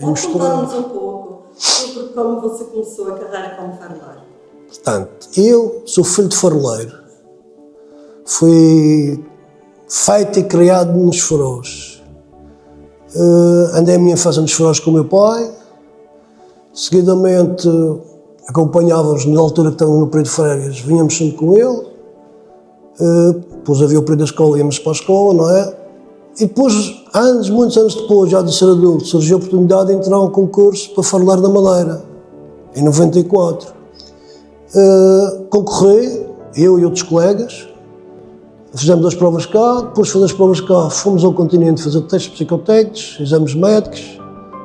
Contar-nos um pouco sobre como você começou a carreira como faroleiro. Portanto, eu sou filho de faroleiro. Fui feito e criado nos faróis. Andei a minha infância nos faróis com o meu pai. Seguidamente, acompanhava-os na altura que estavam no período de férias, vinhamos sempre com ele. Depois havia o período da escola, íamos para a escola, não é? E depois, muitos anos depois, já de ser adulto, surgiu a oportunidade de entrar a um concurso para faroleiro da Madeira, em 94. Concorri, eu e outros colegas, fizemos as provas cá, depois de fazer as provas cá, fomos ao continente fazer testes psicotécnicos, exames médicos,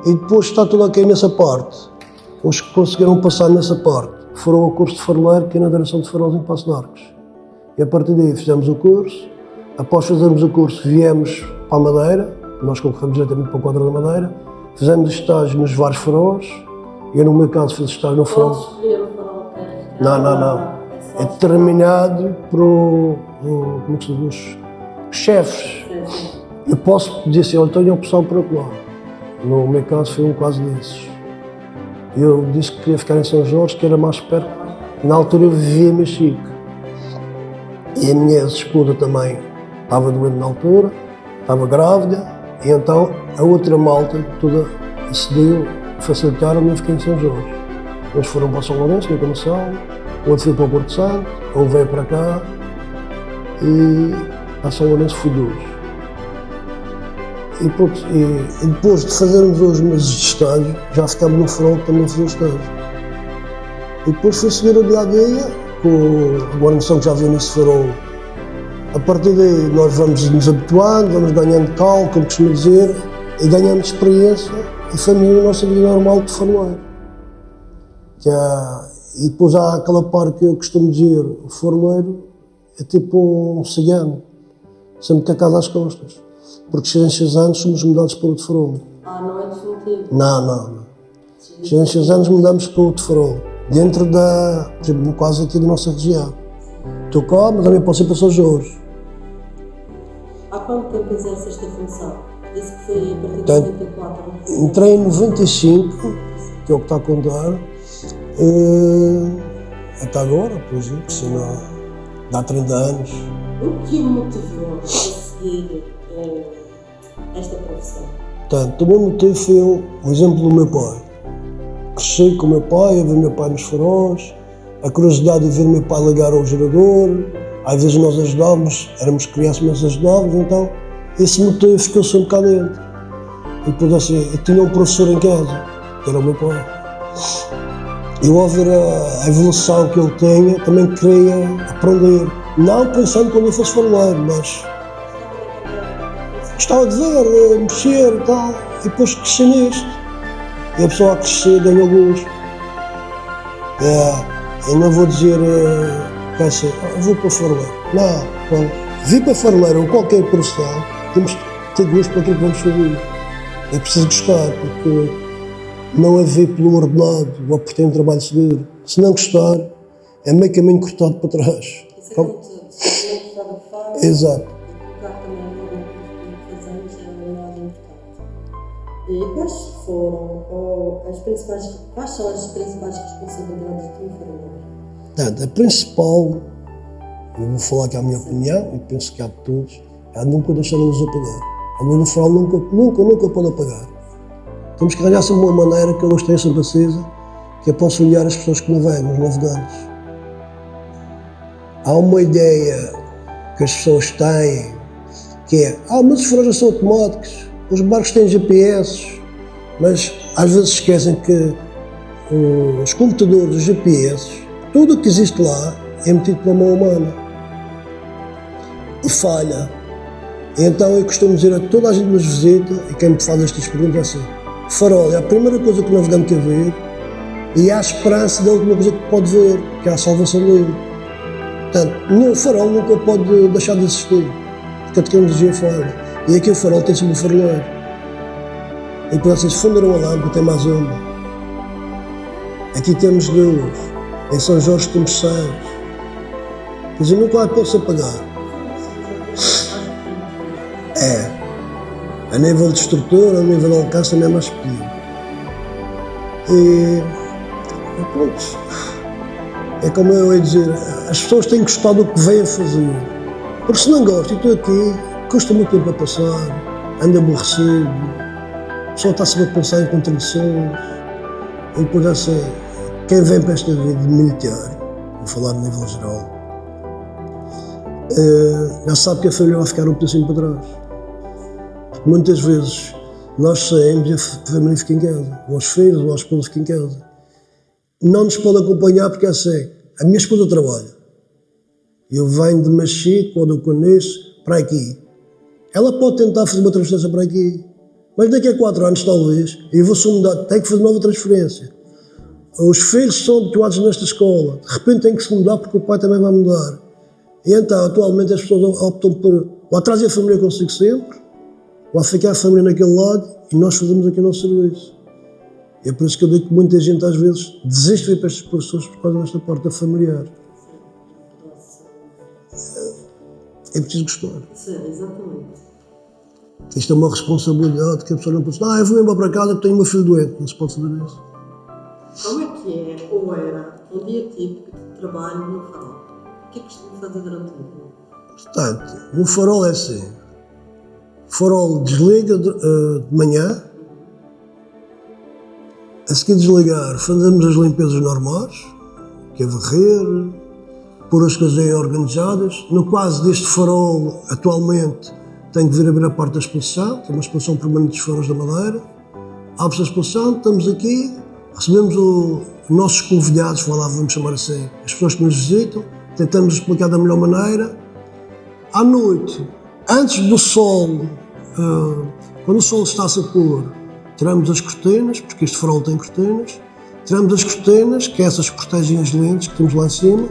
e depois está tudo ok nessa parte. Os que conseguiram passar nessa parte foram ao curso de faroleiro, que é na Direção de Faróis em Passo de Arcos. E a partir daí fizemos o curso. Após fazermos o curso, viemos para a Madeira, nós concorremos diretamente para o quadro da Madeira, fizemos estágio nos vários faróis. Eu, no meu caso, fiz estágio no farol. Podes escolher o farol que queres? Não. É determinado por os chefes. Sim. Eu posso dizer assim, olha, tenho a opção para lá. No meu caso, foi um caso desses. Eu disse que queria ficar em São Jorge, que era mais perto. Na altura eu vivia em Mexico. E a minha ex-esposa também estava doente na altura, estava grávida, e então a outra malta toda acedeu, facilitaram-me e fiquei em São Jorge. Uns foram para São Lourenço, na Camaçal, outro foi para o Porto Santo, outro veio para cá, e a São Lourenço fui dois. E depois de fazermos os meses de estágio, já ficámos no farol que também fazia estágio. E depois foi seguir o dia-a-dia, com a guarnição que já havia nesse farol. A partir daí nós vamos nos habituando, vamos ganhando cal, como costumo dizer, e ganhando experiência e família na nossa vida normal de faroleiro. E depois há aquela parte que eu costumo dizer, o faroleiro é tipo um cigano, sempre com a casa às costas. Porque chegam 6 anos somos mudados para outro farol. Não é definitivo? Não. Chegam 6 anos mudamos para outro farol. Dentro por exemplo, quase aqui da nossa região. Estou cá, mas também posso ir para São Jorge. Há quanto tempo exerce esta função? Disse que foi a partir de 94, não? Entrei em 95, que é o que está a contar, até agora, por exemplo, há 30 anos. O que o motivou a seguir esta profissão? Portanto, o meu motivo foi o exemplo do meu pai. Cresci com o meu pai, a ver o meu pai nos faróis, a curiosidade de ver o meu pai ligar ao gerador, às vezes nós ajudávamos, éramos crianças, mas ajudávamos, então esse motivo ficou sempre cá dentro. E depois assim, eu tinha um professor em casa, que era o meu pai. Eu, ao ver a evolução que ele tinha, também queria aprender. Não pensando quando eu fosse faroleiro, mas gostava de ver, mexer e tal, e depois cresci nisto. E a pessoa a crescer ganha gosto. Eu não vou dizer, vou para o faroleiro. Não, vir para faroleiro ou qualquer profissão, temos que ter gosto para aquilo que vamos fazer. É preciso gostar, porque não é vir pelo ordenado ou por ter um trabalho seguro. Se não gostar, é meio caminho cortado para trás. Isso é muito gostado de faz. Exato. E colocar também o que fazemos é o mais importante. E quais são as principais responsabilidades de um faroleiro? Portanto, a principal, eu vou falar aqui a minha opinião, e penso que há de todos, é nunca deixar a luz apagar. A luz do farol nunca pode apagar. Temos que arranjar sempre uma maneira que a luz esteja sempre acesa, que é para auxiliar as pessoas que navegam, os navegantes. Há uma ideia que as pessoas têm, que é, mas os faróis já são automáticos, os barcos têm GPS, mas às vezes esquecem que os computadores, os GPS, tudo o que existe lá é metido pela mão humana e falha. E então eu costumo dizer a toda a gente que nos visita, e quem me faz estas perguntas é assim, o farol é a primeira coisa que o navegante quer ver e há a esperança da última coisa que pode ver, que é a salvação dele. Portanto, o farol nunca pode deixar de existir, porque a tecnologia falha. E aqui o farol tem sempre o faroleiro. E por assim, se fundiram a lâmpada, tem mais uma. Aqui temos luz, em São Jorge temos 6. Quer dizer, nunca vai poder-se apagar. A nível de estrutura, a nível de alcance também é mais pequeno. E pronto, é como eu ia dizer, as pessoas têm que gostar do que vêm fazer. Porque se não gostam, e estou aqui, custa muito tempo a passar, ando aborrecido, a pessoa está sempre a pensar em contradições. E depois já sei, quem vem para esta vida de militar, vou falar de nível geral, já sabe que a família vai ficar um pedacinho para trás. Porque muitas vezes nós saímos e a família fica em casa, ou os filhos, ou a esposa fica em casa. Não nos pode acompanhar porque é assim, a minha esposa trabalha. Eu venho de Machico ou do Conice para aqui. Ela pode tentar fazer uma transferência para aqui, mas daqui a 4 anos talvez, eu vou-se mudar, tenho que fazer nova transferência. Os filhos são habituados nesta escola, de repente têm que se mudar porque o pai também vai mudar. E então, atualmente as pessoas optam por ou trazer a família consigo sempre, ou ficar a família naquele lado e nós fazemos aqui o nosso serviço. É por isso que eu digo que muita gente às vezes desiste de ir para estas professores por causa desta parte familiar. É preciso gostar. Sim, exatamente. Isto é uma responsabilidade que a pessoa não pode dizer, eu vou embora para casa porque tenho um filho doente. Não se pode fazer isso. Como é que é, ou era, um dia típico de trabalho no farol? O que é que costuma fazer durante o dia? Portanto, no farol é assim. O farol desliga de manhã. A seguir de desligar, fazemos as limpezas normais, que é varrer, pôr as coisas aí organizadas. No caso deste farol, atualmente, tem que vir abrir a parte da exposição, tem uma exposição permanente dos faróis da Madeira. Abre-se a exposição, estamos aqui, recebemos os nossos convidados, vamos chamar assim, as pessoas que nos visitam, tentamos explicar da melhor maneira. À noite, antes do sol, quando o sol está-se a pôr, tiramos as cortinas, porque este farol tem cortinas, tiramos as cortinas, que é essas que protegem as lentes que temos lá em cima,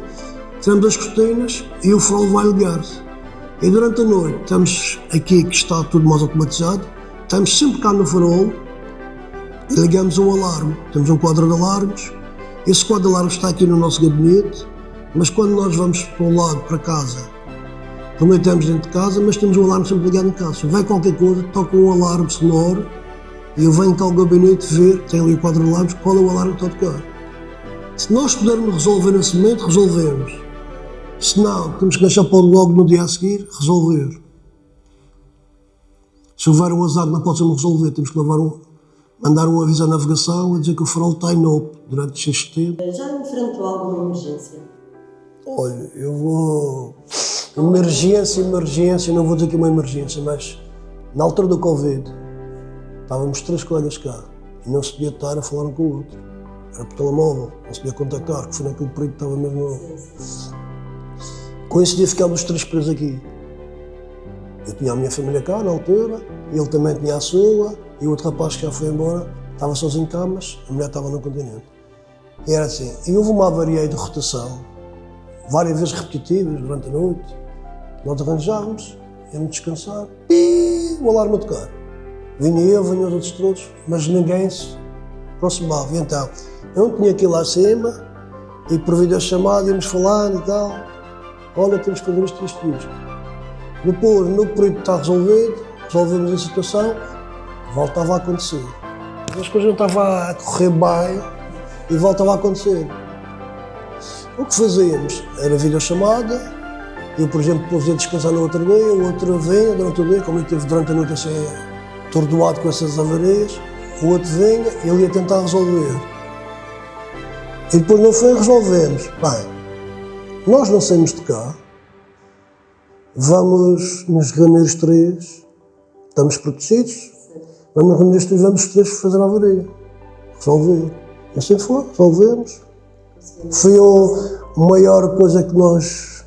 tiramos as cortinas e o farol vai ligar-se. E durante a noite, estamos aqui, que está tudo mais automatizado, estamos sempre cá no farol e ligamos um alarme. Temos um quadro de alarmes, esse quadro de alarmes está aqui no nosso gabinete, mas quando nós vamos para o lado, para casa, também estamos dentro de casa, mas temos um alarme sempre ligado em casa. Se vai qualquer coisa, toca um alarme sonoro e eu venho cá ao gabinete ver, tem ali o quadro de alarmes, qual é o alarme que está a tocar. Se nós pudermos resolver nesse momento, resolvemos. Se não, temos que deixar para logo no dia a seguir resolver. Se houver um azar, não pode ser resolver, temos que mandar um aviso à navegação a dizer que o farol está inópero durante X tempo. Já enfrentou alguma emergência? Olha, eu vou... Emergência, não vou dizer que é uma emergência, mas na altura do Covid, estávamos 3 colegas cá e não se podia estar a falar um com o outro. Era por telemóvel, não se podia contactar, que foi naquele período que estava mesmo... Com esse dia ficámos os 3 presos aqui. Eu tinha a minha família cá na altura, ele também tinha a sua, e o outro rapaz que já foi embora estava sozinho cá, mas a mulher estava no continente. E era assim, e houve uma avaria de rotação, várias vezes repetitivas durante a noite. Nós arranjávamos, íamos descansar, e o alarme a tocar. Vinha eu, vinham os outros todos, mas ninguém se aproximava. E então, eu tinha que ir lá acima, e por videochamada íamos falando e tal. Olha, temos que fazer isto. Depois, no período que está resolvido, resolvemos a situação, voltava a acontecer. As coisas não estavam a correr bem e voltava a acontecer. O que fazíamos era videochamada, eu, por exemplo, depois ia descansar no outro dia, o outro vinha durante o dia, como eu estive durante a noite a ser atordoado com essas avarias, o outro vinha e ele ia tentar resolver. E depois no fim resolvemos. Bem, nós não saímos de cá, vamos nos reunir os 3, estamos protegidos, vamos reunir os 3, vamos os 3 fazer a avaria, resolver. E assim foi, resolvemos. Foi a maior coisa que nós,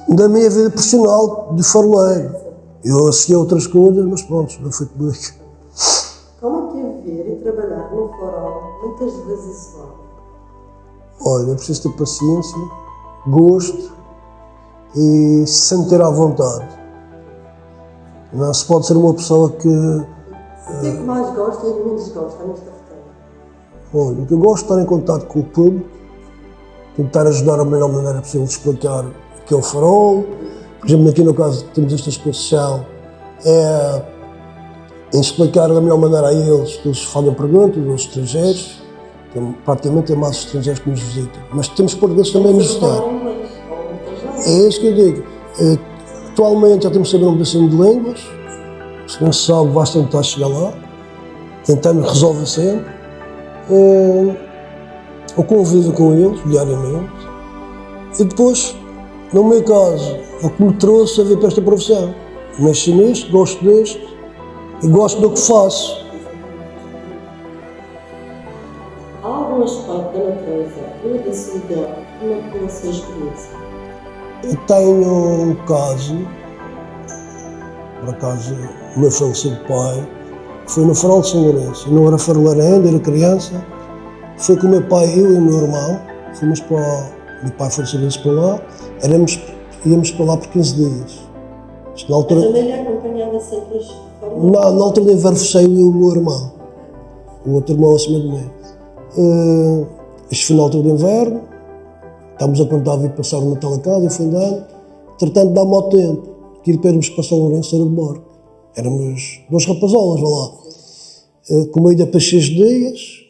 da minha vida profissional de faroleiro. Eu associei outras coisas, mas pronto, não foi comigo. Como é que é viver e trabalhar no farol, muitas vezes só? Olha, é preciso ter paciência, gosto e se sentir à vontade. Não se pode ser uma pessoa que... O que é que mais gosta e menos gosta nesta rotina? Olha, o que eu gosto de estar em contato com o público, tentar ajudar da melhor maneira possível de explicar o que é o farol. Por exemplo, aqui no caso temos esta exposição, é em explicar da melhor maneira a eles, que eles fazem perguntas, aos estrangeiros, praticamente tem mais estrangeiros que nos visitam, mas temos portugueses também a nos visitar. É isso que eu digo. Atualmente já temos que saber um pedacinho de línguas, se não se sabe, basta tentar chegar lá, tentamos resolver sempre. O convívio com eles, diariamente. E depois, no meu caso, o que me trouxe a vir para esta profissão. Nasci nisto, gosto disto e gosto do que faço. Há algum aspecto da natureza ou da solidão que marcou a sua experiência? Eu tenho um caso, por acaso, o meu falecido pai, que foi no Farol de São Lourenço. Eu não era faroleiro ainda, era criança. Foi com o meu pai, eu e o meu irmão, fomos para o meu pai foi de serviço para lá, íamos para lá por 15 dias. Na altura, Mas também é acompanhada sempre as formas? na altura de inverno fechei eu e o meu irmão, o outro irmão acima de mim. Isto foi na altura de inverno, estávamos a contar vir passar o Natal a casa, eu fui andando, entretanto dá-me ao tempo, que ir para irmos para São Lourenço era de barco. Éramos 2 rapazolas, vá lá. Com uma ida para 6 dias,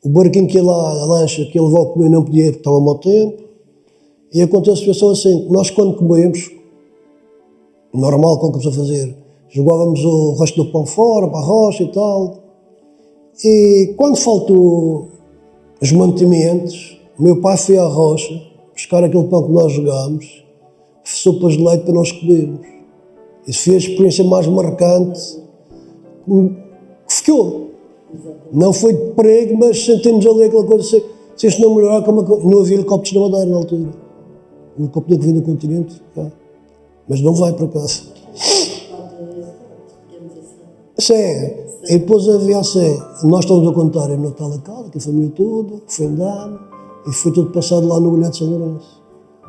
o barquinho que ia lá, a lancha que ia levar o comer não podia ir porque estava mau tempo. E aconteceu a situação assim, nós quando comemos, normal, como começou a fazer, jogávamos o resto do pão fora, para a rocha e tal. E quando faltou os mantimentos, o meu pai foi à rocha buscar aquele pão que nós jogámos, sopas de leite para nós comermos. Isso foi a experiência mais marcante que ficou. Não foi de perigo, mas sentimos ali aquela coisa, se isto não melhorar, não havia helicópteros na Madeira na altura. O helicóptero que vinha do continente, mas não vai para casa. Sim, e depois havia assim, nós estamos a contar em Natal a casa, que a família toda, foi andando, e foi tudo passado lá no Olhar de São Lourenço.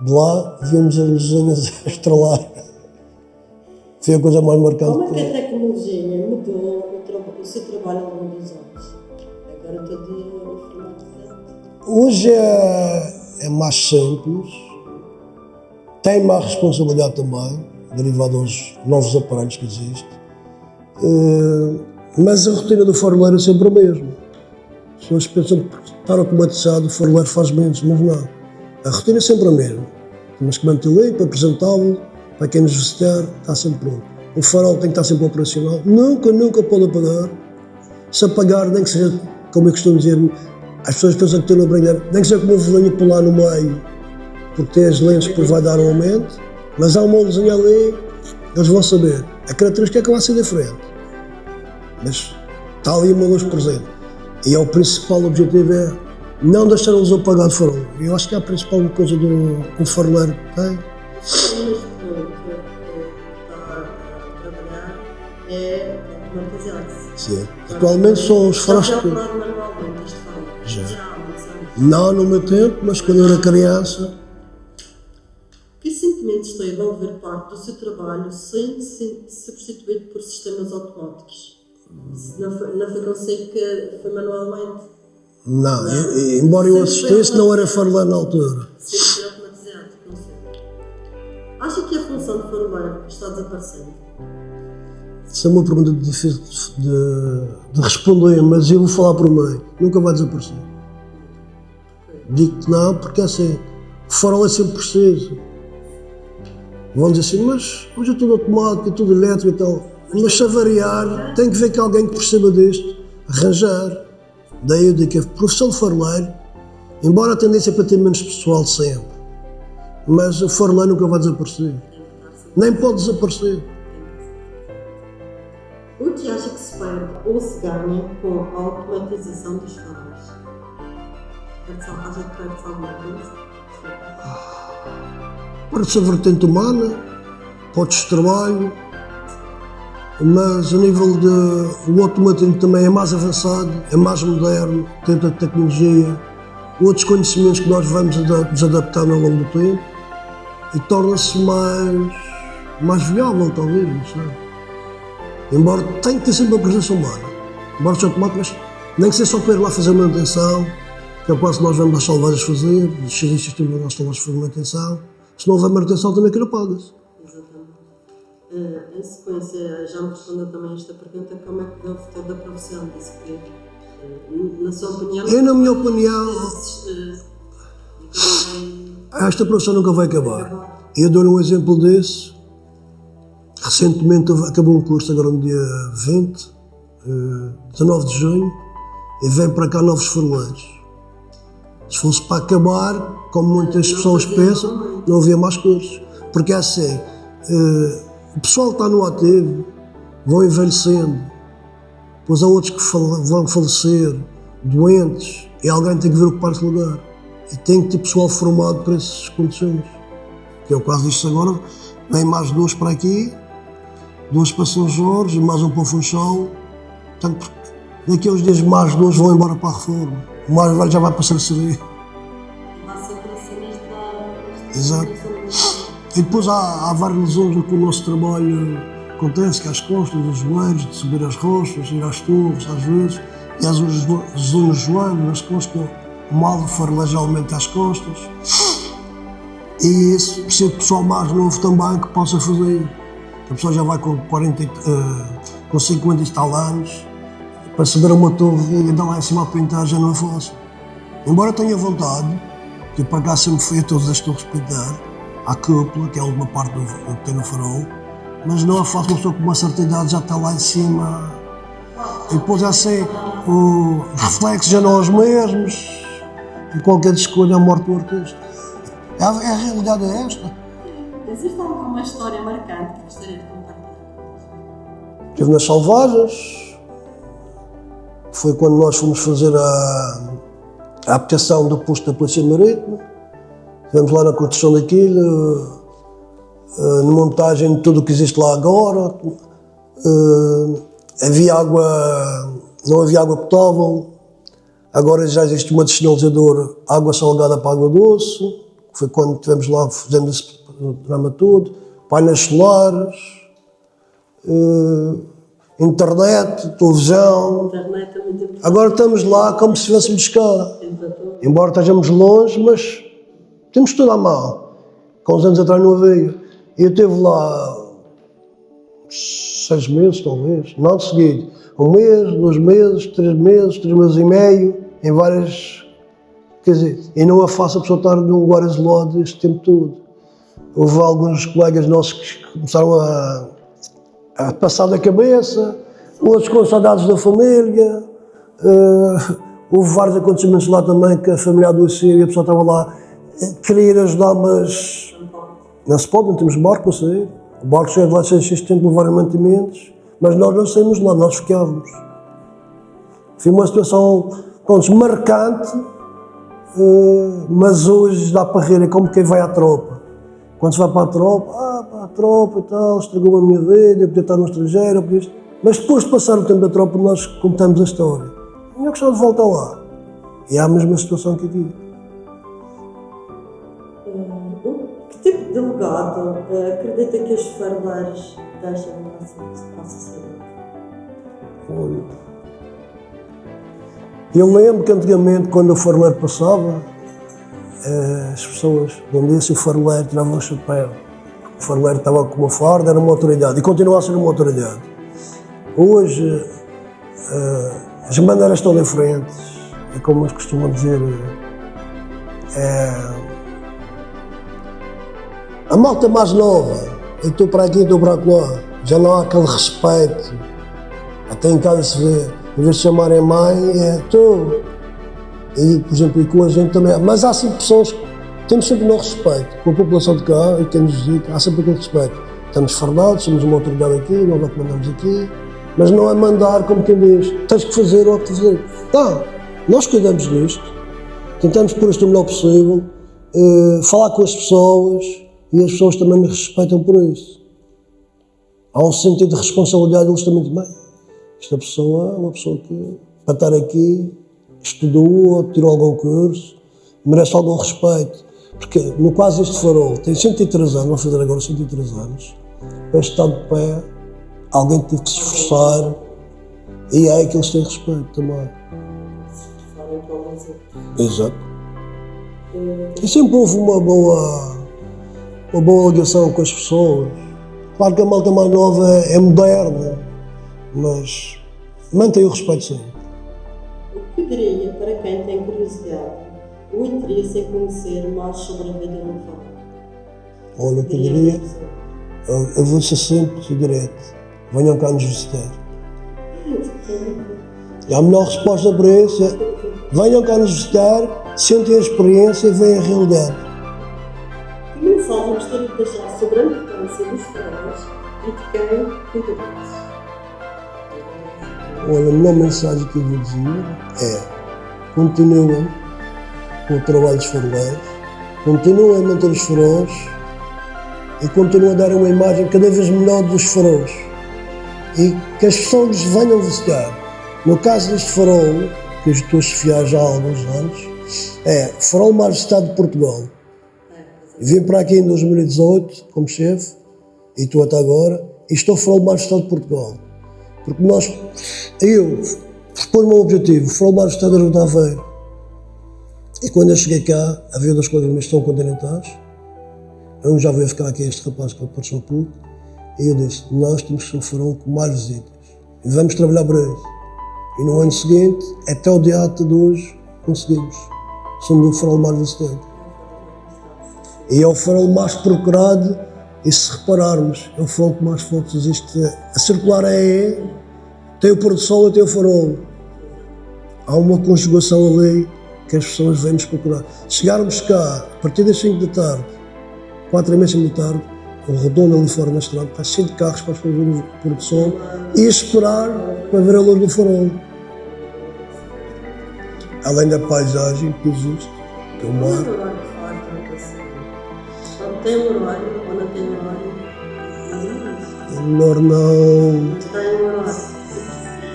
De lá, víamos as luzinhas a estralar. Foi a coisa mais marcante. Como é que a tecnologia mudou o seu trabalho ao longo dos anos? Agora tudo informatizado. Hoje é mais simples, tem mais responsabilidade também, derivado aos novos aparelhos que existem, mas a rotina do faroleiro é sempre a mesma. As pessoas pensam que por estar automatizado o faroleiro faz menos, mas não. A rotina é sempre a mesma. Temos que manter limpo, apresentável, para quem nos visitar, está sempre pronto. O farol tem que estar sempre operacional, nunca pode apagar. Se apagar, nem que seja, como eu costumo dizer, as pessoas pensam que tem a brilhar, nem que seja como uma velinha por lá no meio, porque tem as lentes que depois vai dar um aumento, mas há uma luzinha ali, eles vão saber. A característica é que vai ser diferente, mas está ali uma luz presente. E é o principal objetivo, é não deixar a luz apagada de farol. Eu acho que é a principal coisa que um faroleiro tem. É automatizado-se. Sim. Atualmente são os faróis que... manualmente este farol? Já. Há muitos anos. Não no meu tempo, mas quando eu era criança. Que sentimentos teve ao ver parte do seu trabalho sem se substituir por sistemas automáticos? Não foi consigo que foi manualmente? Não, embora eu assistisse, não era faroleiro na altura. Sempre foi automatizado, consigo. Acha que a função de faroleiro está desaparecendo? Isso é uma pergunta difícil de responder, mas eu vou falar por mim. Nunca vai desaparecer. Digo que não, porque assim, o farol é sempre preciso. Vão dizer assim, mas hoje é tudo automático, é tudo elétrico e tal. Mas se avariar, tem que ver que alguém que perceba disto, arranjar. Daí eu digo que a profissão de faroleiro, embora a tendência é para ter menos pessoal sempre, mas o faroleiro nunca vai desaparecer. Nem pode desaparecer. O que acha que se perde ou se ganha com a automatização dos faróis? Acha que perde-se alguma coisa? Perde-se a vertente humana, pode-se trabalho, mas a nível de... O automatismo também é mais avançado, é mais moderno, tem outra tecnologia, outros conhecimentos que nós vamos nos adaptando ao longo do tempo e torna-se mais viável, talvez, não sei. Embora tenha que ter sempre a presença humana, embora seja automático, mas nem que seja só para ir lá fazer manutenção, que é quase nós vamos às salvagens fazer, os serviços têm as salvagens fazer manutenção, se não houver manutenção também aquilo paga-se. Exatamente. Em sequência, já me respondeu também esta pergunta, como é que deu o futuro da profissão? Disse que, na sua opinião... Na minha opinião, esta profissão nunca vai acabar. Eu dou-lhe um exemplo disso. Recentemente acabou um curso, agora no dia 20, 19 de junho, e vem para cá novos faroleiros. Se fosse para acabar, como muitas pessoas pensam, não havia mais cursos. Porque é assim, o pessoal está no ativo, vão envelhecendo, depois há outros que vão falecer, doentes, e alguém tem que vir ocupar esse lugar. E tem que ter pessoal formado para essas condições. Que é o caso disto agora, vem mais 2 para aqui, 2 para São Jorge, mais um para o Funchal. Portanto, daqui a uns dias mais 2 vão embora para a reforma. O mais velho já vai passar a servir. Vai sempre assim nesta... Exato. E depois há várias lesões no que o nosso trabalho acontece, que é as costas, os joelhos, de subir as rochas, ir às torres, às vezes, e às vezes lesões nos joelhos, nas costas, o mal do farolagem aumenta as costas. E isso precisa de pessoal mais novo também que possa fazer. A pessoa já vai com 50 e tal anos, para subir uma torre e andar lá em cima a pintar já não é fácil. Embora tenha vontade, que para cá sempre fui a todas as torres pintar, à cúpula, que é a última parte do que tem no farol, mas não é fácil, uma pessoa com uma certa idade já está lá em cima. E depois é assim, os reflexos já não são os mesmos, e qualquer escolha é a morte do artista. A realidade é esta. Existe alguma história marcante que gostaria de compartilhar? Estive nas Salvagens, foi quando nós fomos fazer a habitação do posto da Polícia Marítima. Estivemos lá na construção daquilo, na montagem de tudo o que existe lá agora. Havia água, não havia água potável, agora já existe uma dessinalizadora, água salgada para água doce, que foi quando estivemos lá, fizemos esse programa todo, painéis solares, internet, televisão. Internet é muito importante. Agora estamos lá como se estivéssemos cá. Exatamente. Embora estejamos longe, mas temos tudo à mão. Com uns anos atrás não havia. Eu estive lá 6 meses, talvez, não de seguido. 1 mês, 2 meses, 3 meses, 3 meses e meio, em várias... Quer dizer, e não é fácil a pessoa estar num lugar isolado este tempo todo. Houve alguns colegas nossos que começaram a passar da cabeça, outros com saudades da família. Houve vários acontecimentos lá também que a família adoeceu e a pessoa estava lá, queria ir ajudar, mas não se pode, não temos barco para sair. O barco chega de lá 6 tempo de levar mantimentos, mas nós não saímos de lá, nós ficávamos. Foi uma situação, pronto, marcante, mas hoje dá para rir, é como quem vai à tropa. Quando se vai para a tropa e tal, estragou a minha vida, eu podia estar no estrangeiro, mas depois de passar o tempo da tropa nós contamos a história. Eu gostava de voltar lá. E é a mesma situação que aqui. Que tipo de legado acredita que os faroleiros deixam para a sociedade? Olha, eu lembro que antigamente, quando o faroleiro passava, as pessoas, quando disse o faroleiro, tiravam o chapéu. O faroleiro estava com uma farda, era uma autoridade, e continua a ser uma autoridade. Hoje, as maneiras estão diferentes, é como eles costumam dizer, a malta mais nova, eu estou para aqui, estou para lá, já não há aquele respeito, até em casa se vê, em vez de chamarem mãe, é tu. E, por exemplo, e com a gente também, mas há sempre pessoas que temos sempre no respeito, com a população de cá e quem nos visita, há sempre aquele respeito. Estamos fardados, somos uma autoridade aqui, nós é que mandamos aqui, mas não é mandar como quem diz, tens que fazer ou que fazer. Não, nós cuidamos disto, tentamos pôr isto o melhor possível, falar com as pessoas e as pessoas também nos respeitam por isso. Há um sentido de responsabilidade, eles também esta pessoa é uma pessoa que, para estar aqui, estudou, tirou algum curso, merece algum respeito. Porque no caso este farol tem 103 anos, vou fazer agora 103 anos, para estar de pé, alguém teve que se esforçar e é aí que eles têm respeito também. Exato. E sempre houve uma boa ligação com as pessoas. Claro que a malta mais nova é moderna, mas mantém o respeito sempre. O que diria para quem tem curiosidade ou interesse em conhecer mais sobre a vida no farol? Olha, o que eu diria, eu vou ser simples e direto. Venham cá nos visitar. E a melhor resposta para isso é: venham cá nos visitar, sentem a experiência e veem a realidade. Que mensagem gostaria de deixar sobre a importância dos faróis e de quem cuida deles? Olha, a melhor mensagem que eu vou dizer é: continuem com o trabalho dos faroleiros, continuem a manter os faróis e continuem a dar uma imagem cada vez melhor dos faróis e que as pessoas venham visitar. No caso deste farol, que eu estou a chefiar já há alguns anos, é o Farol Majestade de Portugal. Vim para aqui em 2018 como chefe e estou até agora, e estou a Farol Majestade de Portugal. Porque eu propus-me um objetivo, o Farol Majestade era o de Aveiro. E quando eu cheguei cá, havia dois colegas meus que estão continentais. Um já veio ficar aqui, este rapaz que apareceu pouco, e eu disse: nós temos que ser um farol com mais visitas e vamos trabalhar para isso. E no ano seguinte, até o dia de hoje, conseguimos. Somos o farol mais visitante. E é o farol mais procurado, e se repararmos, é o farol que mais fotos existe. A circular tem o pôr do sol e tem o farol. Há uma conjugação ali que as pessoas vêm nos procurar. Se chegarmos cá, a partir das 5 da tarde, 4h30, 5 da tarde, o redondo ali fora na estrada, está cheio de carros para ver o pôr do sol e esperar para ver a luz do farol. Além da paisagem que existe, que é o mar. Não tem horário ou não tem horário? É melhor não. Não tem horário.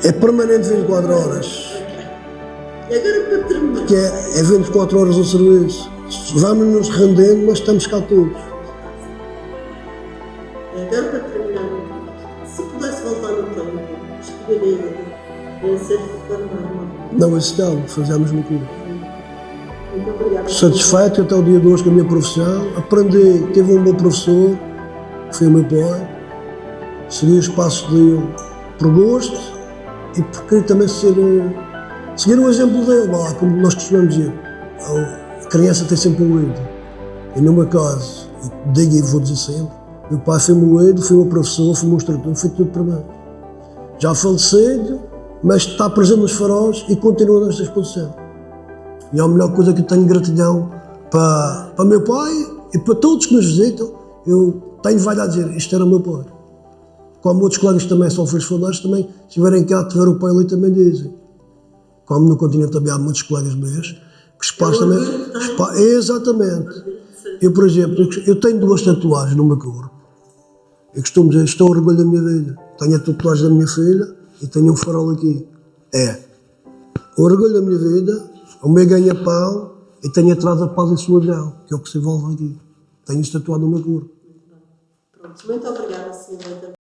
É permanente 24 horas. E agora para terminar. Porque é 24 horas o serviço. Vamos nos rendendo, mas estamos cá todos. E agora para terminar, se pudesse voltar no tempo, escolheria ser faroleiro. Não, esse não, fazer a mesma coisa. Muito obrigada. Satisfeito até o dia de hoje com a minha profissão. Aprendi, tive um bom professor, que foi o meu pai. Segui os passos dele por gosto e por querer também seguir o exemplo dele, lá, como nós costumamos dizer. A criança tem sempre um ídolo. E no meu caso, digo e vou dizer sempre, meu pai foi meu ídolo, foi meu professor, foi meu instrutor, foi tudo para mim. Já falecido, mas está presente nos faróis e continua nesta exposição. E é a melhor coisa que eu tenho gratidão para meu pai e para todos que nos visitam. Eu tenho vaidade a dizer: isto era o meu pai. Como outros colegas também são filhos faroleiros, também, se estiverem cá, tiver o pai ali, também dizem. Como no continente também há muitos colegas meus, que os pais também. Exatamente. Eu, por exemplo, eu tenho 2 tatuagens no meu corpo. Eu costumo dizer: estou a orgulho da minha vida. Tenho a tatuagem da minha filha e tenho um farol aqui. O orgulho da minha vida, o meu ganha-pão, e tenho atrás a paz em solidão, que é o que se envolve aqui. Tenho isso tatuado no meu corpo. Pronto, muito obrigada, senhora.